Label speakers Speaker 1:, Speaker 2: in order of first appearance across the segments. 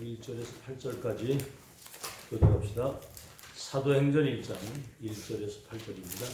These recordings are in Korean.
Speaker 1: 1절에서 8절까지 교독합시다. 사도행전 1장 1절에서 8절입니다.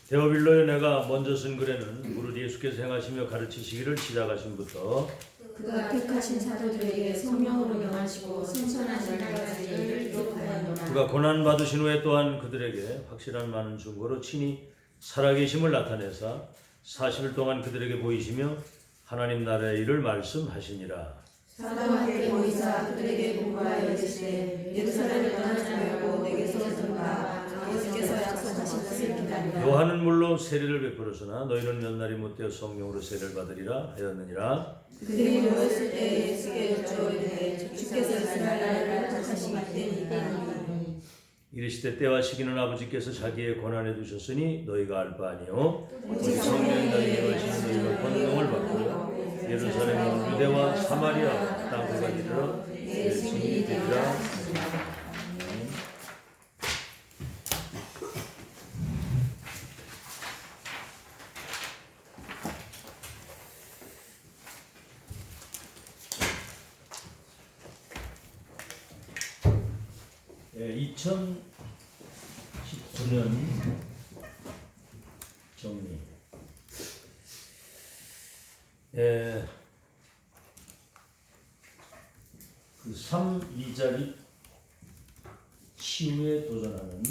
Speaker 1: 데오빌로에 내가 먼저 쓴 글에는 무릇 예수께서 행하시며 가르치시기를 시작하신부터
Speaker 2: 그가 택하신 사도들에게 성령으로 명하시고 승천하신 날까지를 기록하였노라.
Speaker 1: 그가 고난 받으신 후에 또한 그들에게 확실한 많은 증거로 친히 살아계심을 나타내사 40일 동안 그들에게 보이시며 하나님 나라의 일을 말씀하시니라.
Speaker 2: 사도한테 보이사 그들에게 공부하여 이르시되 예루살렘을 떠나지 말고 내게서 전가 아버지께서 약속하신 것을 기다리라.
Speaker 1: 요한은 물로 세례를 베풀었으나 너희는 몇 날이 못되어 성령으로 세례를 받으리라 하였느니라.
Speaker 2: 그들이 모였을 때 예수께 여쭈어이르되 주께서 이스라엘 나라를 택하신 때니까.
Speaker 1: 이르시되 때와 시기는 아버지께서 자기의 권한에 두셨으니 너희가 알 바 아니요
Speaker 2: 오직
Speaker 1: 성령이 너희에게 하시는 너희가 권능을 받고 예루살렘 유대와 사마리아 땅끝까지 이르러 내 증인이 되리라. 예, 2019년 정리. 예, 그 3.2짜리 치유에 도전하는,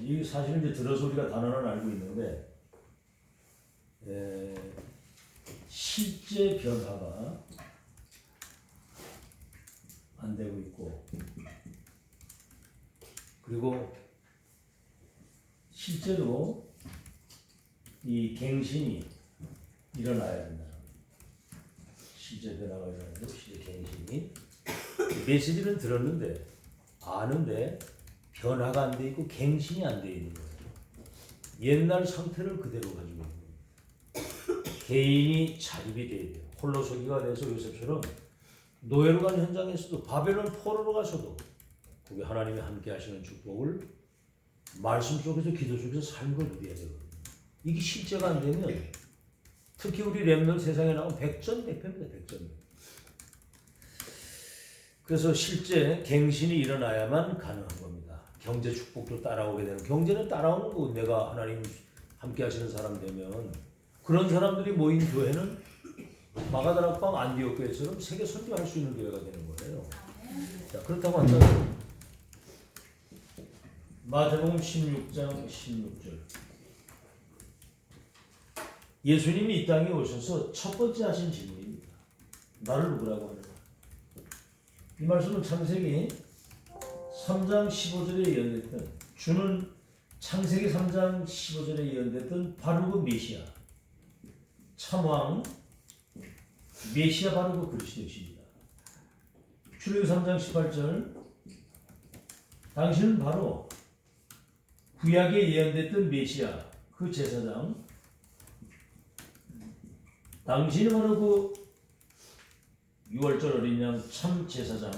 Speaker 1: 이 사실은 이제 들어서 우리가 단어는 알고 있는데, 실제 변화가 안 되고 있고, 그리고 실제로 이 갱신이 일어나야 된다. 실제 변화가 일어나고 실제 갱신이. 메시지는 들었는데 아는데 변화가 안 돼 있고 갱신이 안 돼 있는 거예요. 옛날 상태를 그대로 가지고 있는 거예요. 개인이 자립이 돼야 돼요. 홀로서기가 돼서 요셉처럼 노예로 가는 현장에서도 바벨론 포로로 가서도 그게 하나님이 함께 하시는 축복을 말씀 속에서 기도 속에서 삶을 누려야 되거든요. 이게 실제가 안 되면 특히 우리 렘넌트 세상에 나온 백전백패입니다. 백전백패. 그래서 실제 갱신이 일어나야만 가능한 겁니다. 경제 축복도 따라오게 되는, 경제는 따라오는 거고 내가 하나님 함께 하시는 사람 되면 그런 사람들이 모인 교회는 마가다락방 안디옥 교회처럼 세계 선교할 수 있는 교회가 되는 거예요. 자, 그렇다고 한다면 마태복음 16장 16절. 예수님이 이 땅에 오셔서 첫 번째 하신 질문입니다. 나를 누구라고 하느냐? 이 말씀은 창세기 3장 15절에 예언됐던, 주는 창세기 3장 15절에 예언됐던 바로 그 메시아, 참왕 메시아 바로 그 그리스도이십니다. 출애굽기 3장 18절, 당신은 바로 구약에 예언됐던 메시아, 그 제사장, 당신이 바로 그 6월절 어린 양 참 제사장,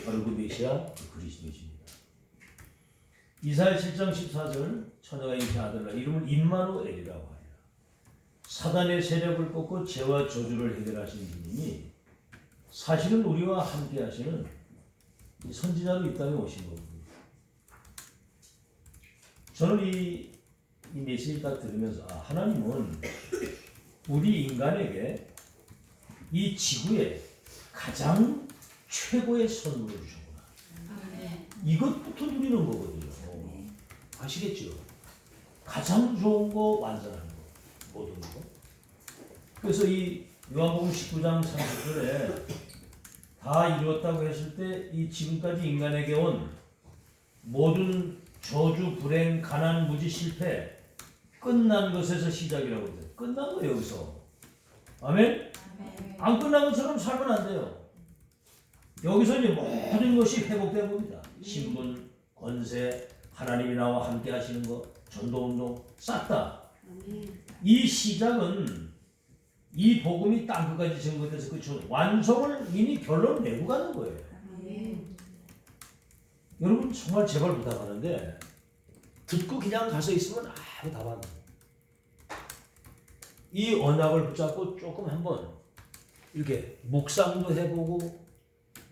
Speaker 1: 바로 그 메시아, 그 그리스도이십니다. 이사야 7장 14절, 처녀가 잉태 아들라 이름을 임마누엘이라고 하리라. 사단의 세력을 꺾고 죄와 저주를 해결하신 주님이 사실은 우리와 함께 하시는 선지자로 이 땅에 오신 겁니다. 저는 이 메시지 딱 들으면서 하나님은 우리 인간에게 이 지구에 가장 최고의 선물을 주셨구나. 이것부터 누리는 거거든요. 아시겠죠? 가장 좋은 거 완전한 거, 모든 거. 그래서 이 요한복음 19장 30절에 다 이루었다고 했을 때 이 지금까지 인간에게 온 모든 저주, 불행, 가난, 무지, 실패 끝난 것에서 시작이라고 해요. 끝난 거예요, 여기서. 아멘? 안 끝난 것처럼 살면 안 돼요. 여기서 이제 모든 것이 회복된 겁니다. 신분, 권세, 하나님이 나와 함께 하시는 것, 전도운동 싹 다. 이 시작은 이 복음이 땅끝까지 증거돼서 그 완성을 이미 결론을 내고 가는 거예요. 여러분 정말 제발 부탁하는데 듣고 그냥 가서 있으면 아무 답 안 돼. 이 언약을 붙잡고 조금 한번 이렇게 묵상도 해보고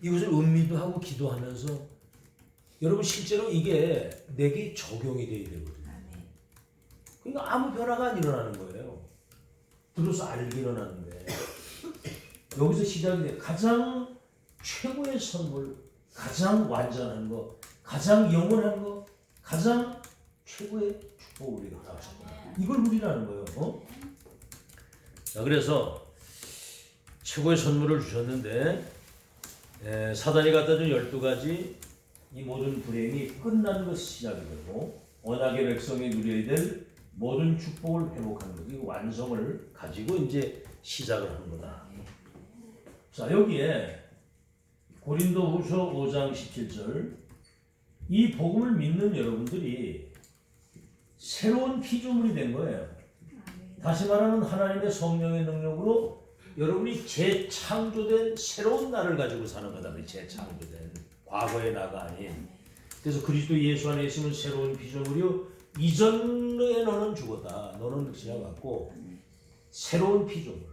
Speaker 1: 이것을 음미도 하고 기도하면서 여러분 실제로 이게 내게 적용이 돼야 되거든요. 그러니까 아무 변화가 안 일어나는 거예요. 들어서 알게 일어나는데 여기서 시작이 돼. 가장 최고의 선물, 가장 완전한 거, 가장 영원한 거, 가장 최고의 축복을 우리가 받았습니다. 이걸 누리라는 거예요. 자, 그래서 최고의 선물을 주셨는데 사단이 갖다 준 12가지 이 모든 불행이 끝나는 것이 시작이 되고 언약의 백성이 누려야 될 모든 축복을 회복하는 것, 이 완성을 가지고 이제 시작을 하는 거다. 자, 여기에 고린도후서 5장 17절, 이 복음을 믿는 여러분들이 새로운 피조물이 된 거예요. 다시 말하면 하나님의 성령의 능력으로 여러분이 재창조된 새로운 나를 가지고 사는 거다. 재창조된 과거의 나가 아닌. 그래서 그리스도 예수 안에 있으면 새로운 피조물이요, 이전에 너는 죽었다, 너는 지나갔고 새로운 피조물.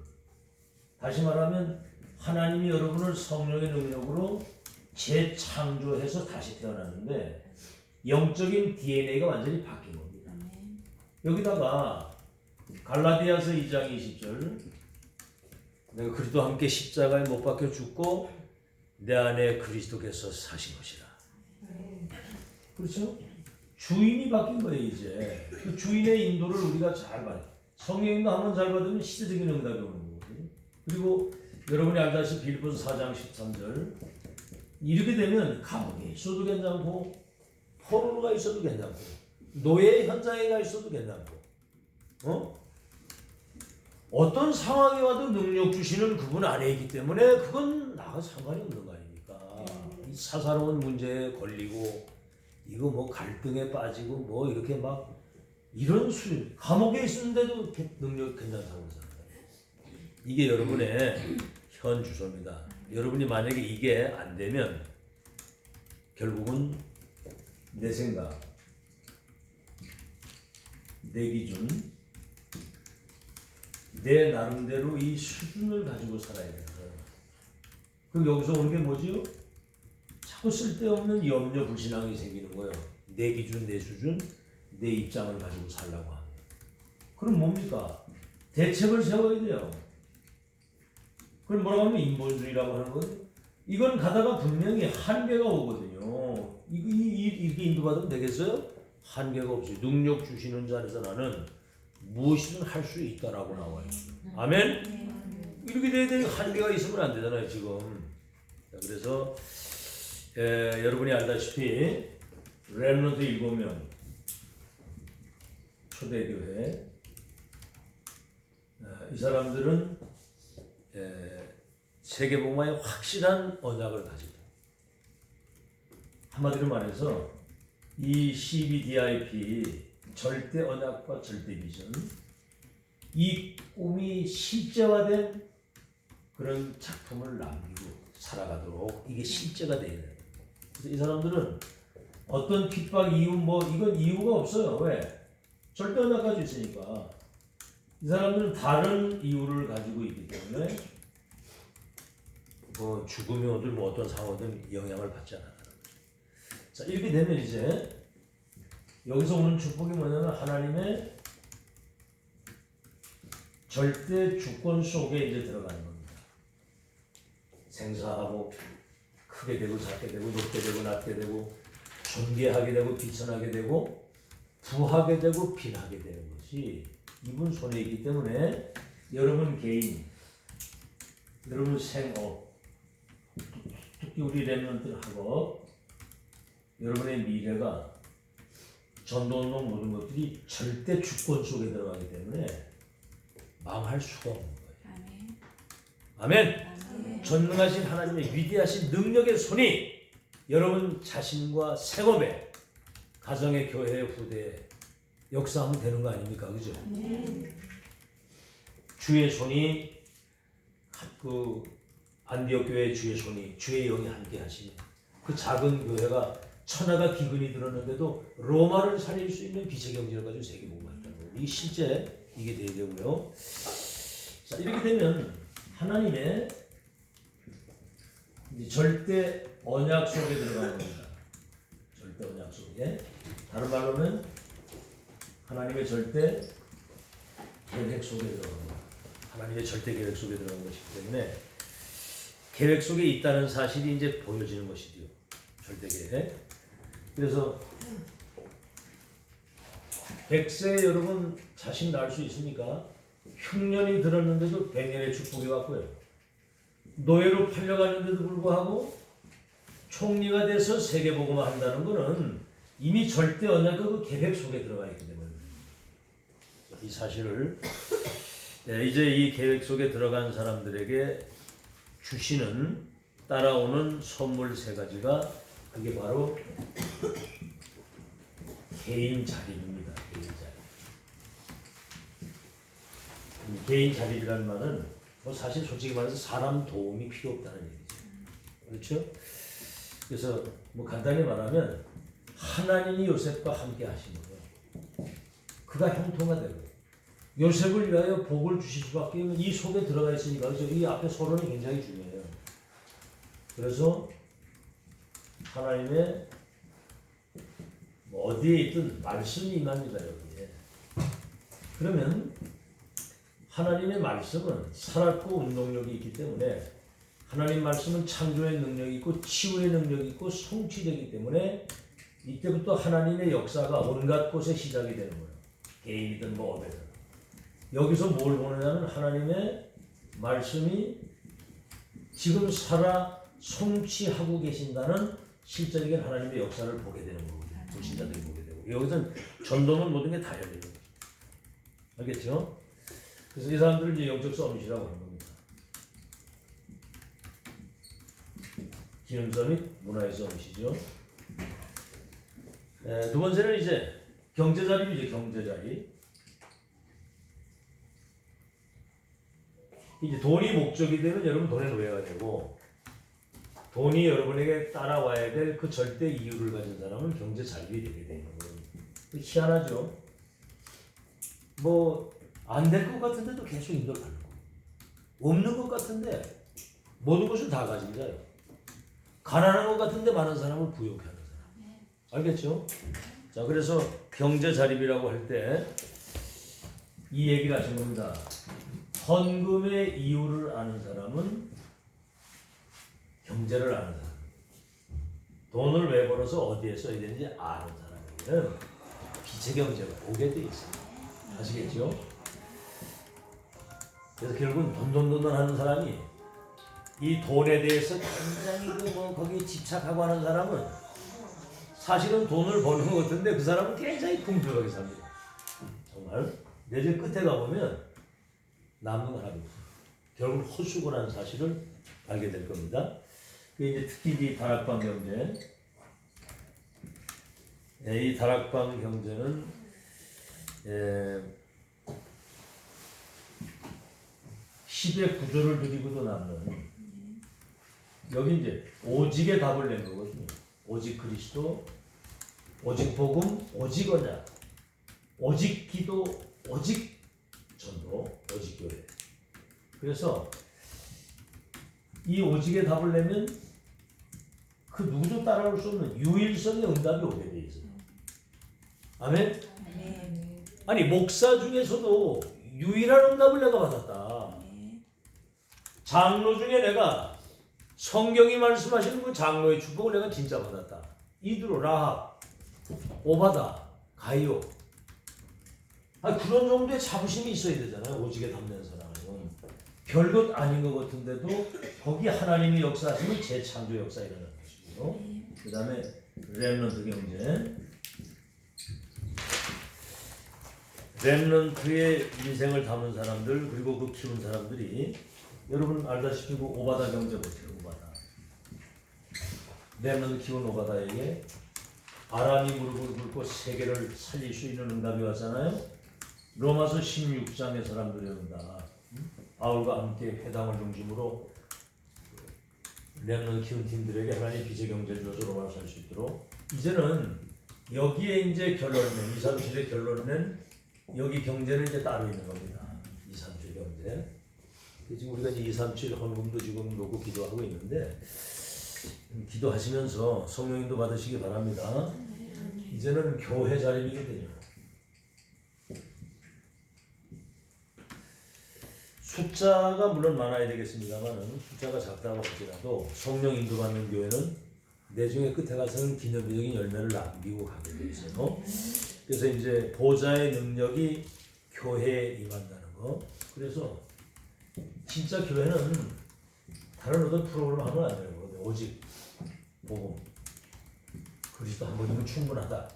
Speaker 1: 다시 말하면 하나님이 여러분을 성령의 능력으로 재창조해서 다시 태어났는데 영적인 DNA가 완전히 바뀐 겁니다. 여기다가 갈라디아서 2장 20절, 내가 그리스도와 함께 십자가에 못 박혀 죽고 내 안에 그리스도께서 사신 것이라. 그렇죠? 주인이 바뀐 거예요. 이제 그 주인의 인도를 우리가 잘 봐요. 성령의 인도 한번 잘 받으면 시대적인 응답이 오는 거거든요. 그리고 여러분이 알다시피 빌립보서 4장 13절, 이렇게 되면 감옥에 있어도 괜찮고 포로가 있어도 괜찮고 노예 현장에 가 있어도 괜찮고 어떤 상황이 와도 능력 주시는 그분 안에 있기 때문에 그건 나와 상관이 없는 거 아닙니까? 이 사사로운 문제에 걸리고 이거 뭐 갈등에 빠지고 뭐 이렇게 막 이런 수준, 감옥에 있는데도 능력 괜찮다고 생각해요. 이게 여러분의 현 주소입니다. 여러분이 만약에 이게 안 되면 결국은 내 생각, 내 기준, 내 나름대로 이 수준을 가지고 살아야 되는 거예요. 그럼 여기서 오는 게 뭐지요? 자꾸 쓸데없는 염려 불신앙이 생기는 거예요. 내 기준, 내 수준, 내 입장을 가지고 살라고 하면. 그럼 뭡니까? 대책을 세워야 돼요. 그걸 뭐라고 하면 인본주의라고 하는 거예요. 이건 가다가 분명히 한계가 오거든요. 이렇게 인도받으면 되겠어요? 한계가 없이 능력 주시는 자리에서 나는 무엇이든 할 수 있다라고 나와요. 아멘? 이렇게 돼야 되니 한계가 있으면 안 되잖아요, 지금. 자, 그래서 여러분이 알다시피 렘넌트 7명 초대교회, 이 사람들은 세계복음화의 확실한 언약을 가지고, 한마디로 말해서 이 CBDIP 절대 언약과 절대 비전, 이 꿈이 실제화된 그런 작품을 남기고 살아가도록 이게 실제가 돼야 돼요. 그래서 이 사람들은 어떤 핍박 이유 이건 이유가 없어요. 왜? 절대 언약 가지고 있으니까. 이 사람들은 다른 이유를 가지고 있기 때문에 뭐 죽음이 오든 뭐 어떤 상황이든 영향을 받지 않아요. 자, 이렇게 되면 이제 여기서 오는 축복이 뭐냐면 하나님의 절대 주권 속에 이제 들어가는 겁니다. 생사하고 크게 되고 작게 되고 높게 되고 낮게 되고 존귀하게 되고 비천하게 되고 부하게 되고 빈하게 되는 것이 이분 손에 있기 때문에 여러분 개인, 여러분 생업, 특히 우리 렘넌트 학업, 여러분의 미래가 전도운동 모든 것들이 절대 주권 속에 들어가기 때문에 망할 수가 없는 거예요. 아멘. 아멘. 전능하신 하나님의 위대하신 능력의 손이 여러분 자신과 생업에, 가정의, 교회, 후대에 역사하면 되는 거 아닙니까? 그죠? 주의 손이 그 안디옥 교회 주의 손이, 주의 영이 함께 하시니 그 작은 교회가 천하가 기근이 들었는데도 로마를 살릴 수 있는 빛의 경제를 가지고 세계복음을 했다는 거예요. 이게 실제 이게 돼야 되고요. 자, 이렇게 되면 하나님의 이제 절대 언약 속에 들어가는 겁니다. 절대 언약 속에. 다른 말로는 하나님의 절대 계획 속에 들어가는 거예요. 하나님의 절대 계획 속에 들어가는 것이기 때문에 계획 속에 있다는 사실이 이제 보여지는 것이죠. 절대 계획. 그래서 100세 여러분 자신 날 수 있습니까? 흉년이 들었는데도 100년의 축복이 왔고요. 노예로 팔려가는데도 불구하고 총리가 돼서 세계복음을 한다는 것은 이미 절대 언약과 그 계획 속에 들어가 있기 때문에 이 사실을 이제 이 계획 속에 들어간 사람들에게 주시는 따라오는 선물 세 가지가 그게 바로 개인 자립입니다. 개인 자립. 개인 자립이라는 말은 뭐 사실 솔직히 말해서 사람 도움이 필요 없다는 얘기죠. 그렇죠? 그래서 뭐 간단히 말하면 하나님이 요셉과 함께 하신 거예요. 그가 형통가 되고 요셉을 위하여 복을 주실 수밖에 없는 이 속에 들어가 있으니까 그렇죠? 이 앞에 서론이 굉장히 중요해요. 그래서 하나님의 뭐 어디에 있든 말씀이 임합니다. 여기에. 그러면 하나님의 말씀은 살았고 운동력이 있기 때문에 하나님 말씀은 창조의 능력이 있고 치유의 능력이 있고 성취되기 때문에 이때부터 하나님의 역사가 온갖 곳에 시작이 되는 거예요. 개인이든 뭐 어디든. 여기서 뭘 보느냐는 하나님의 말씀이 지금 살아 성취하고 계신다는 실제적인 하나님의 역사를 보게 되는 거거든요. 불신자들이 보게 되고. 여기서는 전도는 모든 게 다 열리는 거죠. 알겠죠? 그래서 이 사람들을 이제 영적 서밋이라고 하는 겁니다. 기능 서밋, 문화의 서밋이죠. 두 번째는 이제 경제자립이죠. 경제자립. 이제 돈이 목적이 되면 여러분 돈의 노예가 되고 돈이 여러분에게 따라와야 될 그 절대 이유를 가진 사람은 경제 자립이 되게 되는 거예요. 희한하죠. 뭐 안 될 것 같은데도 계속 인도를 하는 거예요. 없는 것 같은데 모든 것을 다 가진 자예요. 가난한 것 같은데 많은 사람을 부욕해 하는 사람. 알겠죠? 자, 그래서 경제 자립이라고 할 때 이 얘기를 하신 겁니다. 헌금의 이유를 아는 사람은 경제를 아는 사람. 돈을 왜 벌어서 어디에 써야 되는지 아는 사람에게는 빛의 경제가 오게 돼 있습니다. 아시겠죠? 그래서 결국은 돈 하는 사람이 이 돈에 대해서 굉장히 거기에 집착하고 하는 사람은 사실은 돈을 버는 것 같은데 그 사람은 굉장히 풍족하게 삽니다. 정말 내집 끝에 가보면 남는 거 하나도 없어요. 결국 헛수고라는 사실을 알게 될 겁니다. 이제 특히 이 다락방 경제, 이 다락방 경제는 10의 구조를 드리고도 남는 여기 이제 오직의 답을 낸 거거든요. 오직 그리스도, 오직 복음, 오직 언약, 오직 기도, 오직 전도, 오직 교회. 그래서 이 오직의 답을 내면 그 누구도 따라올 수 없는 유일성의 응답이 오게 돼 있어요. 아멘? 아니 목사 중에서도 유일한 응답을 내가 받았다. 장로 중에 내가 성경이 말씀하시는 그 장로의 축복을 내가 진짜 받았다. 이드로, 라합, 오바다, 가이오. 그런 정도의 자부심이 있어야 되잖아요. 오직에 담는 사람은. 별것 아닌 것 같은데도 거기 하나님이 역사하시는 재창조 역사 일어나는 것이고요. 그 다음에 렘넌트 경제. 렘넌트의 인생을 담은 사람들 그리고 그 키운 사람들이 여러분 알다시피 그 오바다 경제 보세요. 오바다. 렘넌트 키운 오바다에게 아람이 무릎을 꿇고 세계를 살릴 수 있는 응답이 왔잖아요. 로마서 16장의 사람들의 응답. 바울과 함께 회당을 중심으로 렘넌트 키운 팀들에게 하나님 빛의 경제를 줘서 로마로 살 수 있도록 이제는 여기에 이제 결론낸 2, 3, 7의 결론낸 여기 경제는 이제 따로 있는 겁니다. 2, 3, 7 경제. 지금 우리가 이제 2, 3, 7 헌금도 지금 놓고 기도하고 있는데 기도하시면서 성령님도 받으시기 바랍니다. 이제는 교회 자립이거든요. 숫자가 물론 많아야 되겠습니다만 숫자가 작다고 할지라도 성령 인도받는 교회는 내중에 끝에 가서는 기념비적인 열매를 남기고 가게 돼 있어요. 그래서 이제 보좌의 능력이 교회에 임한다는 거. 그래서 진짜 교회는 다른 어떤 프로그램 하면 안 되는 거거든요. 오직 복음, 그리스도 한 번이면 충분하다.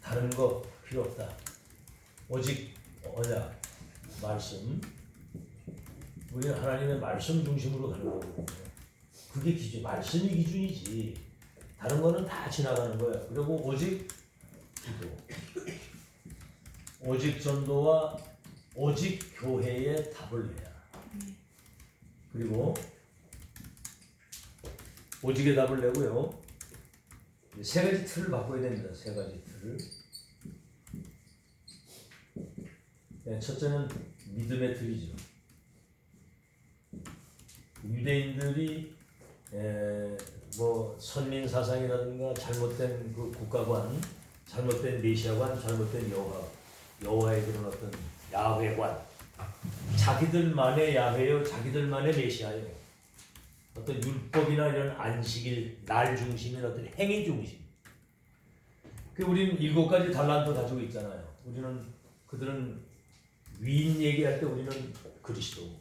Speaker 1: 다른 거 필요 없다. 오직 언약, 말씀. 우리는 하나님의 말씀 중심으로 가는 거거든요. 그게 기준, 말씀이 기준이지. 다른 거는 다 지나가는 거예요. 그리고 오직 기도, 오직 전도와 오직 교회에 답을 내야. 그리고 오직의 답을 내고요. 세 가지 틀을 바꿔야 됩니다. 세 가지 틀을. 첫째는 믿음의 틀이죠. 유대인들이 뭐 선민 사상이라든가 잘못된 그 국가관, 잘못된 메시아관, 잘못된 여호와의 그런 어떤 야훼관, 자기들만의 야훼요, 자기들만의 메시아요. 어떤 율법이나 이런 안식일, 날 중심인 어떤 행위 중심. 그 우리는 7가지 달란트 가지고 있잖아요. 그들은 위인 얘기할 때 우리는 그리스도.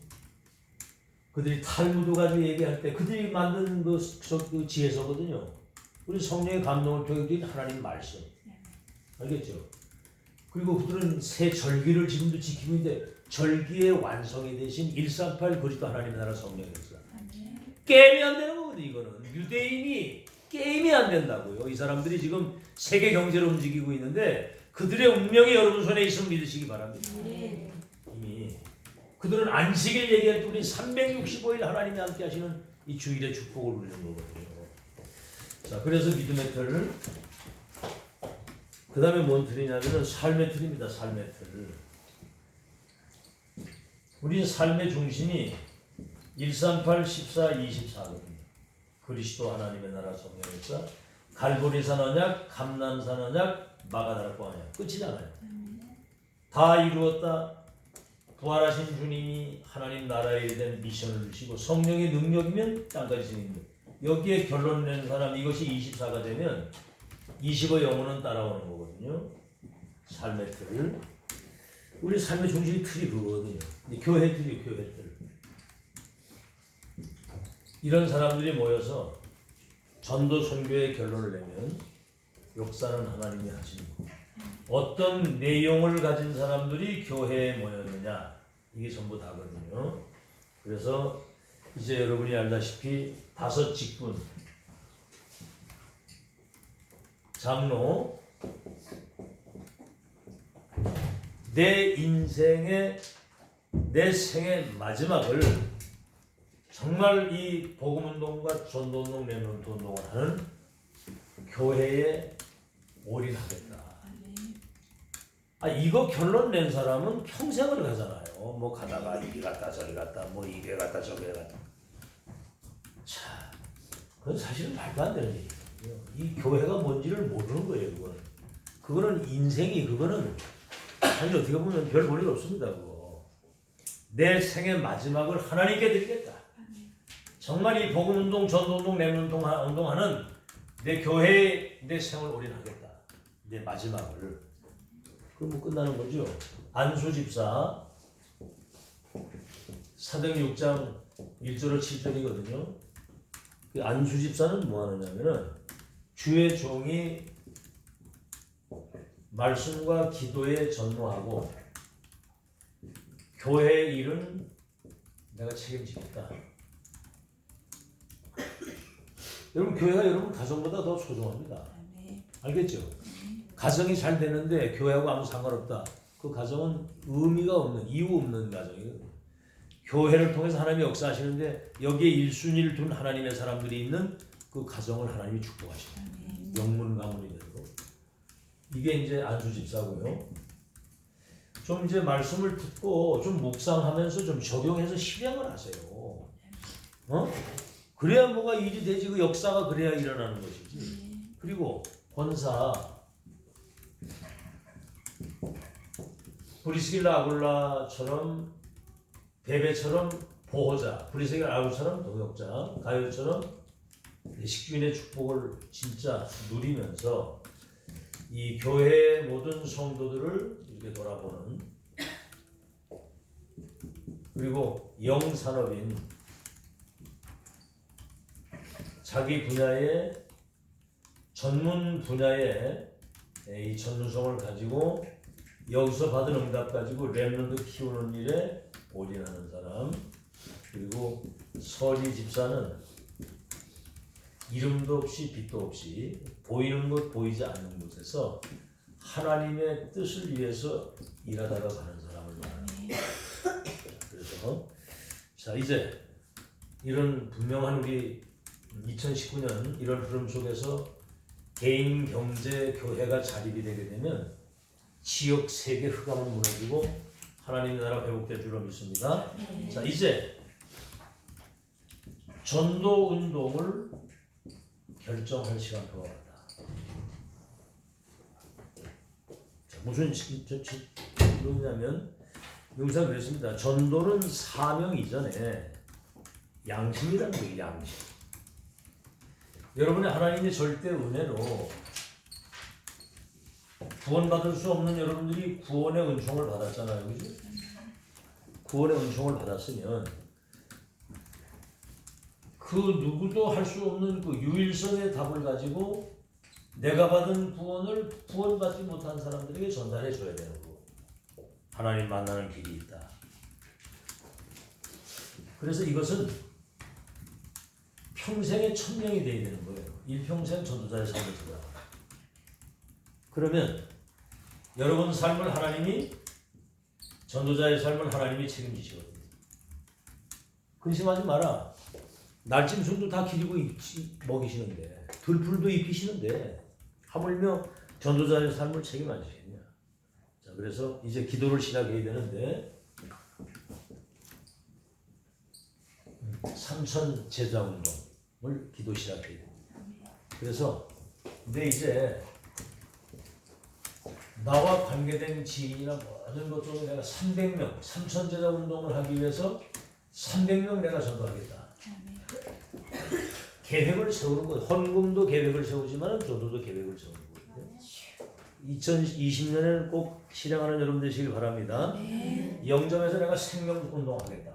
Speaker 1: 그들이 탈무드 가지고 얘기할 때 그들이 만든 그 지혜서거든요. 우리 성령의 감동을 통해 하나님 말씀. 알겠죠? 그리고 그들은 새 절기를 지금도 지키고 있는데 절기의 완성이 되신 138 그리스도 하나님의 나라 성령의 역사. 게임이 안 되는 거거든요. 이거는 유대인이 게임이 안 된다고요. 이 사람들이 지금 세계 경제를 움직이고 있는데 그들의 운명이 여러분 손에 있으면 믿으시기 바랍니다. 이미 그들은 안식일 얘기할 때 우리 365일 하나님이 함께 하시는 이 주일의 축복을 누리는 거거든요. 자, 그래서 믿음의 틀을, 그 다음에 뭔 틀이냐면은 삶의 틀입니다. 삶의 틀. 우리 삶의 중심이 138, 14, 24거든요. 그리스도 하나님의 나라 성령에서 갈보리산 언약, 감람산 언약, 마가다락과 언약. 끝이잖아요. 다 이루었다. 부활하신 주님이 하나님 나라에 대한 미션을 주시고 성령의 능력이면 땅까지 지니는 여기에 결론 낸 사람 이것이 24가 되면 25 영혼은 따라오는 거거든요. 삶의 틀을. 우리 삶의 중심이 틀이 그거거든요. 교회 틀이 교회 틀. 이런 사람들이 모여서 전도 선교의 결론을 내면 역사는 하나님이 하시는 거고 어떤 내용을 가진 사람들이 교회에 모였느냐 이게 전부 다거든요. 그래서 이제 여러분이 알다시피 5 직분 장로 내 인생의 내 생의 마지막을 정말 이 복음운동과 전도운동 렘넌트운동을 하는 교회에 올인하겠다. 이거 결론 낸 사람은 평생을 가잖아요. 뭐 가다가 이리 갔다 저리 갔다 뭐 이게 갔다 저게 갔다. 자, 그건 사실은 말도 안 되는 얘기예요. 이 교회가 뭔지를 모르는 거예요. 그거는 인생이 그거는 사실 어떻게 보면 별 볼 일 없습니다. 그거. 내 생의 마지막을 하나님께 드리겠다. 정말 이 복음운동, 전도운동, 렘넌트 운동하는 내 교회에 내 생을 올인하겠다. 내 마지막을. 그럼 뭐 끝나는 거죠. 안수 집사 사도행 6장 1절로 7절이거든요. 그 안수 집사는 뭐 하느냐면은 주의 종이 말씀과 기도에 전무하고 교회의 일은 내가 책임지겠다. 여러분 교회가 여러분 가정보다 더 소중합니다. 알겠죠? 가정이 잘 되는데 교회하고 아무 상관없다. 그 가정은 의미가 없는, 이유 없는 가정이거든요. 교회를 통해서 하나님이 역사하시는데 여기에 1순위를 둔 하나님의 사람들이 있는 그 가정을 하나님이 축복하십니다. 영문 가문이대로. 이게 이제 안수 집사고요. 좀 이제 말씀을 듣고 좀 묵상하면서 좀 적용해서 실행을 하세요. 그래야 뭐가 일이 되지. 그 역사가 그래야 일어나는 것이지. 그리고 권사 브리스길라 아굴라처럼 베베처럼 보호자, 브리스길라 아굴라처럼 동역자, 가요처럼 식주인의 축복을 진짜 누리면서 이 교회의 모든 성도들을 이렇게 돌아보는, 그리고 영산업인 자기 분야의 전문 분야의 이 전문성을 가지고 여기서 받은 응답 가지고 렘넌트 키우는 일에 올인하는 사람. 그리고 서리 집사는 이름도 없이 빛도 없이 보이는 것 보이지 않는 곳에서 하나님의 뜻을 위해서 일하다가 가는 사람을 말합니다. 그래서 자, 이제 이런 분명한 우리 2019년 이런 흐름 속에서 개인 경제 교회가 자립이 되게 되면 지역 세계 흑암은 무너지고 하나님의 나라 회복될 줄로 믿습니다. 자, 이제 전도 운동을 결정할 시간표가 왔다. 자, 무슨 이러냐면 용사 그랬습니다. 전도는 사명 이전에 양심이라는 거예요. 양심. 여러분의 하나님의 절대 은혜로 구원받을 수 없는 여러분들이 구원의 은총을 받았잖아요. 그죠? 구원의 은총을 받았으면 그 누구도 할 수 없는 그 유일성의 답을 가지고 내가 받은 구원을 구원받지 못한 사람들에게 전달해 줘야 되는 거고, 하나님 만나는 길이 있다. 그래서 이것은 평생의 천명이 되어야 되는 거예요. 일평생 전도자의 삶을 들어라. 그러면 여러분 삶을 하나님이, 전도자의 삶을 하나님이 책임지시거든요. 근심하지 마라. 날짐승도 다 기르고 먹이시는데, 들풀도 입히시는데 하물며 전도자의 삶을 책임 안 지시겠냐. 자, 그래서 이제 기도를 시작해야 되는데, 삼천 제자 운동을 기도 시작해야 됩니다. 그래서 근데 이제 나와 관계된 지인이나 모든 것 중에 내가 300명, 삼천 제자 운동을 하기 위해서 300명 내가 전도하겠다. 계획을 세우는 거예요. 헌금도 계획을 세우지만 저도도 계획을 세우는 거예요. 2020년에는 꼭 실행하는 여러분 되시길 바랍니다. 영점에서 내가 생명 운동하겠다.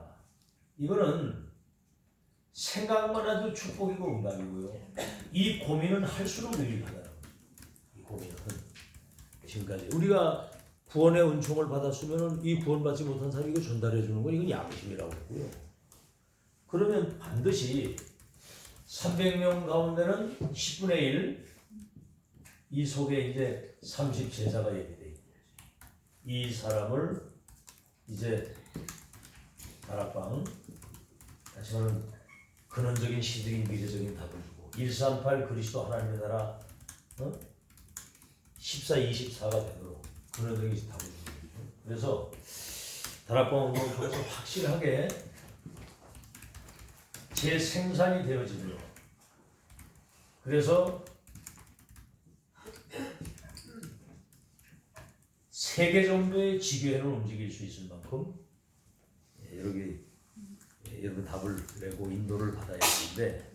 Speaker 1: 이거는 생각만 해도 축복이고 응답이고요. 이 고민은 할수록 유익하다. 이 고민은 지금까지 우리가 구원의 은총을 받았으면 이 구원받지 못한 사람이 이거 전달해 주는 건 이건 양심이라고 했고요. 그러면 반드시 300명 가운데는 10분의 1, 이 속에 이제 30제자가 예비되어 있는 거죠. 이 사람을 이제 다락방, 다시 말하면 근원적인 시적인 미래적인 답을 주고, 138 그리스도 하나님의 나라 14, 24가 되도록 근원적인 답을 주는 거죠. 그래서 다락방 운동을 통해서 확실하게 재생산이 되어지도록, 그래서 3개 정도의 지교회를 움직일 수 있을 만큼 여러분 답을 내고 인도를 받아야 되는데,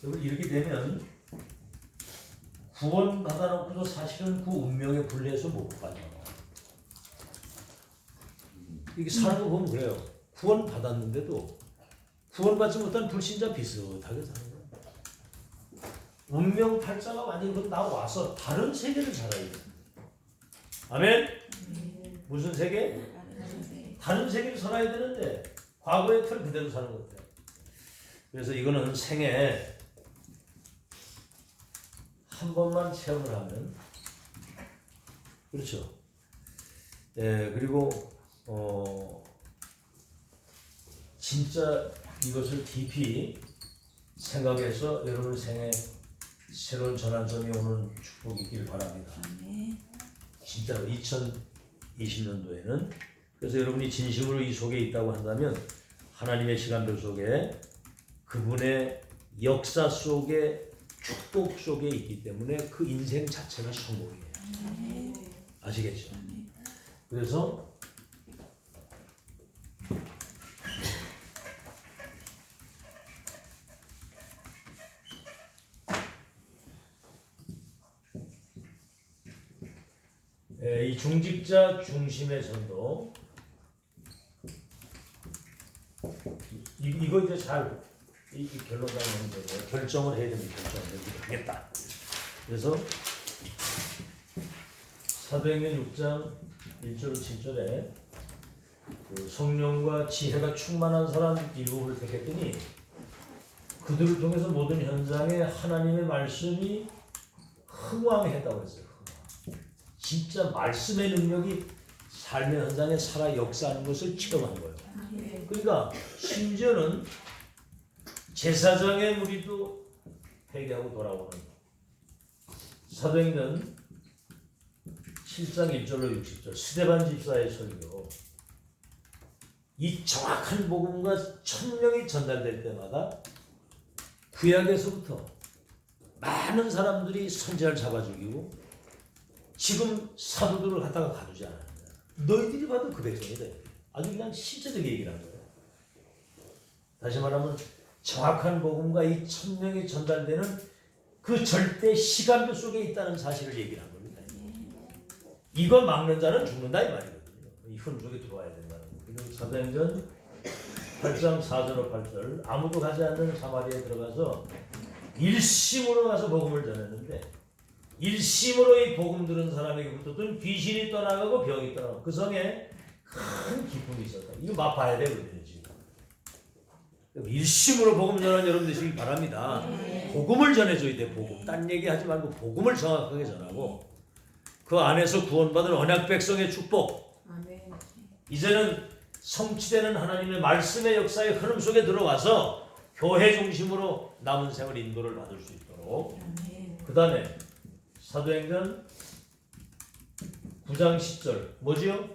Speaker 1: 이렇게 되면 구원 받아놓고도 사실은 그 운명의 분리에서 못 빠져나와요. 이게 사는 거 보면 그래요. 구원 받았는데도 구원받지 못한 불신자 비슷하게 사는 거예요. 운명 팔자가 완전히 나와서 다른 세계를 살아야 돼요. 아멘? 무슨 세계? 다른 세계를 살아야 되는데 과거의 틀 그대로 사는 것 같아요. 그래서 이거는 생애 한 번만 체험을 하면, 그렇죠. 그리고 진짜 이것을 깊이 생각해서 여러분 생애 새로운 전환점이 오는 축복이 있길 바랍니다. 진짜로 2020년도에는 그래서 여러분이 진심으로 이 속에 있다고 한다면 하나님의 시간표 속에 그분의 역사 속에 축복 속에 있기 때문에 그 인생 자체가 성공이에요. 아시겠죠? 그래서 이 중직자 중심의 전도 이거 이제 잘 이 결론장 문제로 결정을 해야 됩니다. 결정을 하겠다. 그래서 사도행전 6장 1절 7절에 그 성령과 지혜가 충만한 사람 일곱을 택했더니 그들을 통해서 모든 현장에 하나님의 말씀이 흥왕했다고 했어요. 진짜 말씀의 능력이 삶의 현장에 살아 역사하는 것을 체험한 거예요. 그러니까 심지어는 제사장의 무리도 회개하고 돌아오는 사도행전 7장 1절로 60절 스데반 집사의 설교 이 정확한 복음과 천명이 전달될 때마다 구약에서부터 많은 사람들이 선지자를 잡아 죽이고 지금 사도들을 갖다가 가두지 않았느냐. 너희들이 봐도 그 백성이다. 아주 그냥 실제적 얘기를 한 거예요. 다시 말하면 정확한 복음과 이 천명이 전달되는 그 절대 시간표 속에 있다는 사실을 얘기를 한 겁니다. 이거 막는 자는 죽는다 이 말이거든요. 이 흐름 속에 들어와야 된다는 거예요. 사도행전 8장 4절로 8절 아무도 가지 않는 사마리아에 들어가서 일심으로 가서 복음을 전했는데 일심으로 이 복음 들은 사람에게 붙었던 귀신이 떠나가고 병이 떠나가고 그 성에 큰 기쁨이 있었다. 이거 맛봐야 되거든요. 지금 일심으로 복음 전하는 여러분 되시길 바랍니다. 복음을 전해줘야 돼. 복음. 딴 얘기하지 말고 복음을 정확하게 전하고 그 안에서 구원받은 언약 백성의 축복. 이제는 성취되는 하나님의 말씀의 역사의 흐름 속에 들어와서 교회 중심으로 남은 생을 인도를 받을 수 있도록. 그 다음에 사도행전 9장 10절 뭐지요?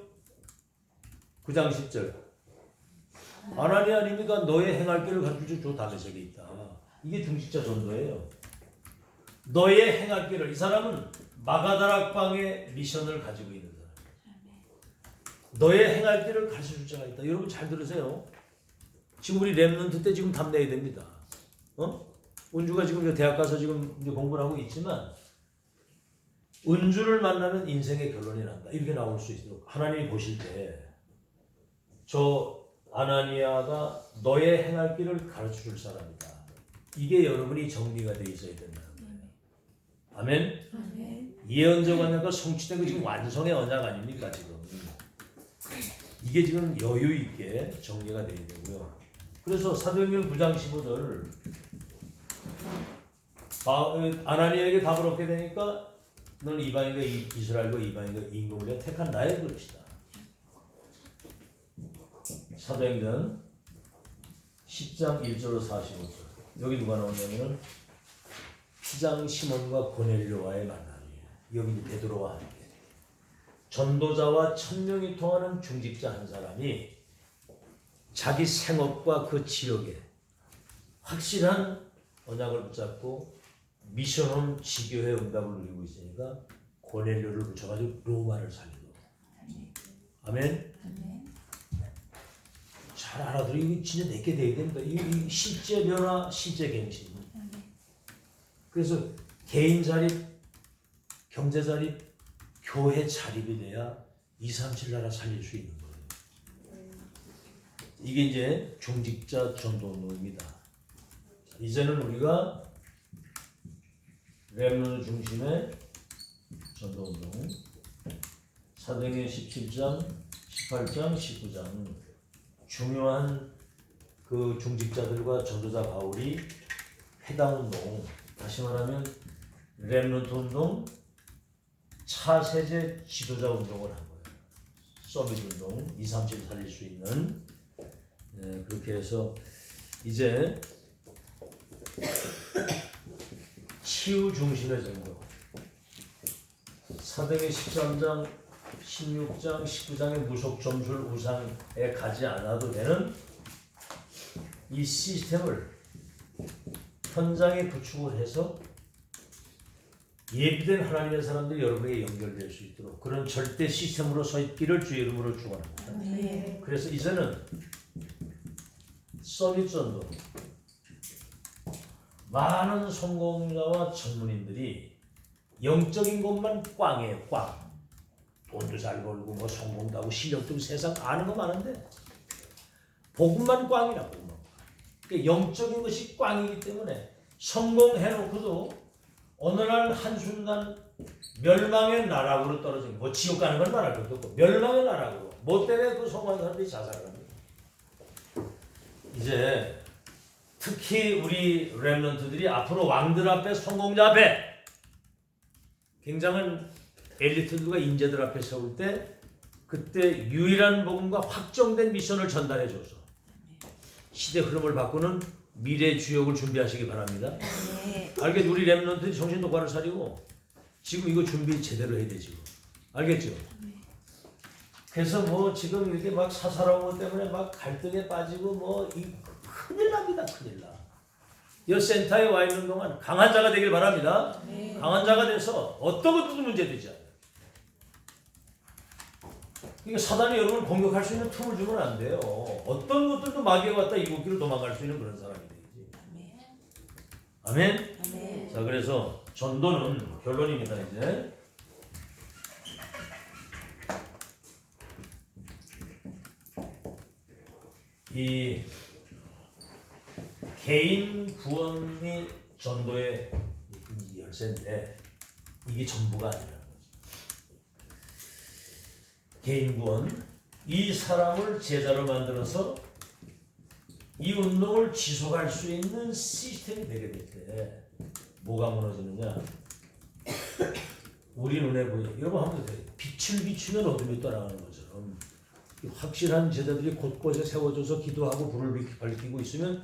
Speaker 1: 9장 10절 아나니아 니가 너의 행할 길을 가르쳐줄 저 다메섹에 있다. 이게 중직자 전도예요. 너의 행할 길을 이 사람은 마가다락방의 미션을 가지고 있는 사람. 너의 행할 길을 가르쳐줄 자가 있다. 여러분 잘 들으세요. 지금 우리 렘넌트 때 지금 답내야 됩니다. 은주가 지금 대학 가서 지금 이제 공부를 하고 있지만 은주를 만나면 인생의 결론이 난다. 이렇게 나올 수 있도록 하나님이 보실 때 저 아나니아가 너의 행할 길을 가르쳐줄 사람이다. 이게 여러분이 정리가 돼 있어야 된다는 거예요. 아멘? 예언적 언약과 성취된 거 지금 완성의 언약 아닙니까 지금? 이게 지금 여유 있게 정리가 돼야 되고요. 그래서 사도행전 9장 15절 아나니아에게 답을 얻게 되니까 너는 이방인과 이스라엘과 이방인과 임금을 택한 나의 그릇이다. 사도행전 10장 1절로 45절 여기 누가 나오냐면 피장 시몬과 고넬료와의 만남이에요. 여기 이제 베드로와 함께 전도자와 천명이 통하는 중직자 한 사람이 자기 생업과 그 지역에 확실한 언약을 붙잡고 미션홈 지교회 응답을 누리고 있으니까 고넬료를 붙여가지고 로마를 살리고. 아멘. 잘 알아들어. 이거 진짜 내게 돼야 된다. 이 실제 변화, 실제 갱신. 그래서 개인 자립, 경제 자립, 교회 자립이 돼야 237 나라 살릴 수 있는 거예요. 이게 이제 중직자 전도운동입니다. 이제는 우리가 렘넌트 중심의 전도운동 사도행전 17장, 18장, 19장 중요한 그 중직자들과 전도자 바울이 회당운동, 다시 말하면 렘넌트 운동, 차세대 지도자 운동을 한 거예요. 서밋 운동, 237 살릴 수 있는 그렇게 해서 이제 치유 중심의 전도. 사도행전 13장, 16장, 19장의 무속 점술 우상에 가지 않아도 되는 이 시스템을 현장에 구축을 해서 예비된 하나님의 사람들이 여러분에게 연결될 수 있도록 그런 절대 시스템으로 서 있기를 주의 이름으로 축원합니다.
Speaker 2: 네.
Speaker 1: 그래서 이제는 서비스 전도 많은 성공자와 전문인들이 영적인 것만 꽝이에요. 꽝. 돈도 잘 벌고 뭐 성공도 하고 실력도 세상 아는 거 많은데 복음만 꽝이라고. 그러니까 영적인 것이 꽝이기 때문에 성공해놓고도 어느 날 한순간 멸망의 나락으로 떨어진 뭐 지옥 가는 건 말할 것도 없고 멸망의 나락으로 뭐 때문에 그 성공한 사람들이 자살을 합니다. 이제 특히 우리 렘넌트들이 앞으로 왕들 앞에 성공자 앞에 굉장한 엘리트들과 인재들 앞에 세울 때 그때 유일한 복음과 확정된 미션을 전달해 줘서 시대 흐름을 바꾸는 미래 주역을 준비하시기 바랍니다.
Speaker 2: 네.
Speaker 1: 알겠죠? 우리 렘넌트들이 정신 똑바로 차리고 지금 이거 준비 제대로 해야 돼 지금. 알겠죠? 그래서 뭐 지금 이렇게 막 사사로운 것 때문에 막 갈등에 빠지고 뭐 큰일 납니다. 큰일 나. 이 센터에 와 있는 동안 강한 자가 되길 바랍니다.
Speaker 2: 네.
Speaker 1: 강한 자가 돼서 어떤 것도 문제되지 않아요. 그러니까 사단이 여러분을 공격할 수 있는 틈을 주면 안 돼요. 어떤 것들도 마귀가 왔다 이국기로 도망갈 수 있는 그런 사람이 되지. 아멘?
Speaker 2: 아멘.
Speaker 1: 자, 그래서 전도는 결론입니다. 이제 이 개인 구원이 전도의 열쇠인데 이게 전부가 아니라는 거죠. 개인 구원, 이 사람을 제자로 만들어서 이 운동을 지속할 수 있는 시스템이 되게 될 때 뭐가 무너지느냐? 우리 눈에 보이는 여러분 한번 보세요. 빛을 비추면 어둠이 떠나가는 것처럼 확실한 제자들이 곳곳에 세워져서 기도하고 불을 밝히고 있으면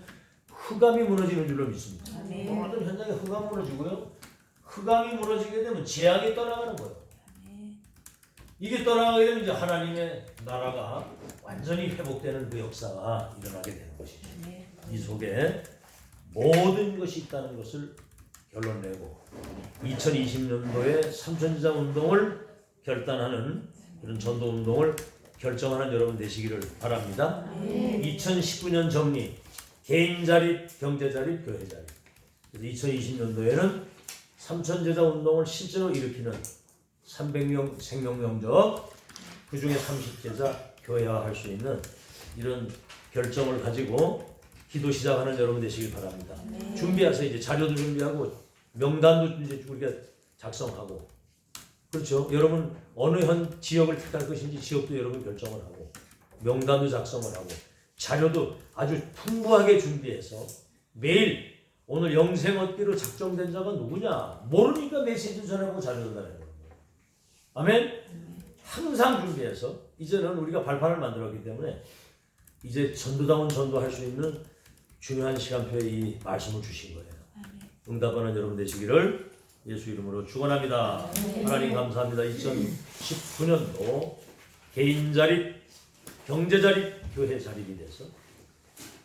Speaker 1: 흑암이 무너지는 줄로 믿습니다. 모든 현장에 흑암이 무너지고요. 흑암이 무너지게 되면 재앙이 떠나가는 거예요. 이게 떠나가게 되면 이제 하나님의 나라가 완전히 회복되는 그 역사가 일어나게 되는 것이죠. 이 속에 모든 것이 있다는 것을 결론내고 2020년도에 삼천지자 운동을 결단하는 그런 전도 운동을 결정하는 여러분 되시기를 바랍니다. 2019년 정리, 개인 자립, 경제 자립, 교회 자립. 그래서 2020년도에는 삼천제자 운동을 실제로 일으키는 300명 생명 영접, 그 중에 30제자 교회화할 수 있는 이런 결정을 가지고 기도 시작하는 여러분 되시길 바랍니다. 준비하세요. 이제 자료도 준비하고 명단도 이제 우리가 작성하고, 그렇죠. 여러분 어느 현 지역을 택할 것인지 지역도 여러분 결정을 하고 명단도 작성을 하고 자료도 아주 풍부하게 준비해서 매일 오늘 영생 얻기로 작정된 자가 누구냐 모르니까 메시지 전하고 자료도 전하는 거예요. 아멘. 항상 준비해서 이제는 우리가 발판을 만들었기 때문에 이제 전도다운 전도할 수 있는 중요한 시간표에 이 말씀을 주신 거예요. 응답하는 여러분 되시기를 예수 이름으로 축원합니다. 하나님 감사합니다. 2019년도 개인 자립, 경제 자립, 교회 자립이 돼서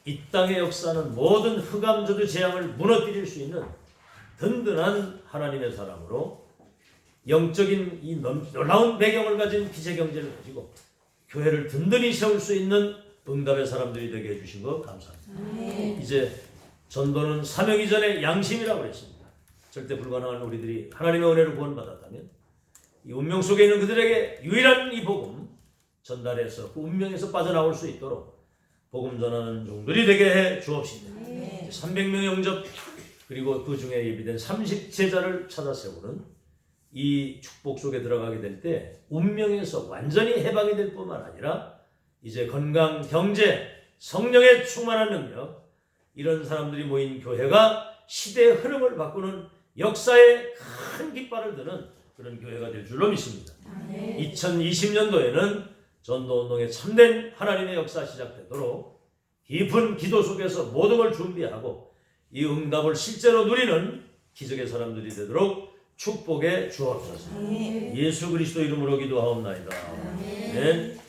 Speaker 1: 이 땅의 역사는 모든 흑암저주 재앙을 무너뜨릴 수 있는 든든한 하나님의 사람으로 영적인 이 놀라운 배경을 가진 기재 경제를 가지고 교회를 든든히 세울 수 있는 응답의 사람들이 되게 해주신 것 감사합니다. 이제 전도는 사명 이전의 양심이라고 그랬습니다. 절대 불가능한 우리들이 하나님의 은혜를 구원받았다면 이 운명 속에 있는 그들에게 유일한 이 복음 전달해서 그 운명에서 빠져나올 수 있도록 복음 전하는 종들이 되게 해 주옵시다. 300명의 영접 그리고 그 중에 예비된 30제자를 찾아 세우는 이 축복 속에 들어가게 될 때 운명에서 완전히 해방이 될 뿐만 아니라 이제 건강, 경제, 성령의 충만한 능력 이런 사람들이 모인 교회가 시대의 흐름을 바꾸는 역사의 큰 깃발을 드는 그런 교회가 될 줄로 믿습니다. 2020년도에는 전도운동의 참된 하나님의 역사 시작되도록 깊은 기도 속에서 모든 걸 준비하고 이 응답을 실제로 누리는 기적의 사람들이 되도록 축복해 주옵소서. 예수 그리스도 이름으로 기도하옵나이다. 아멘.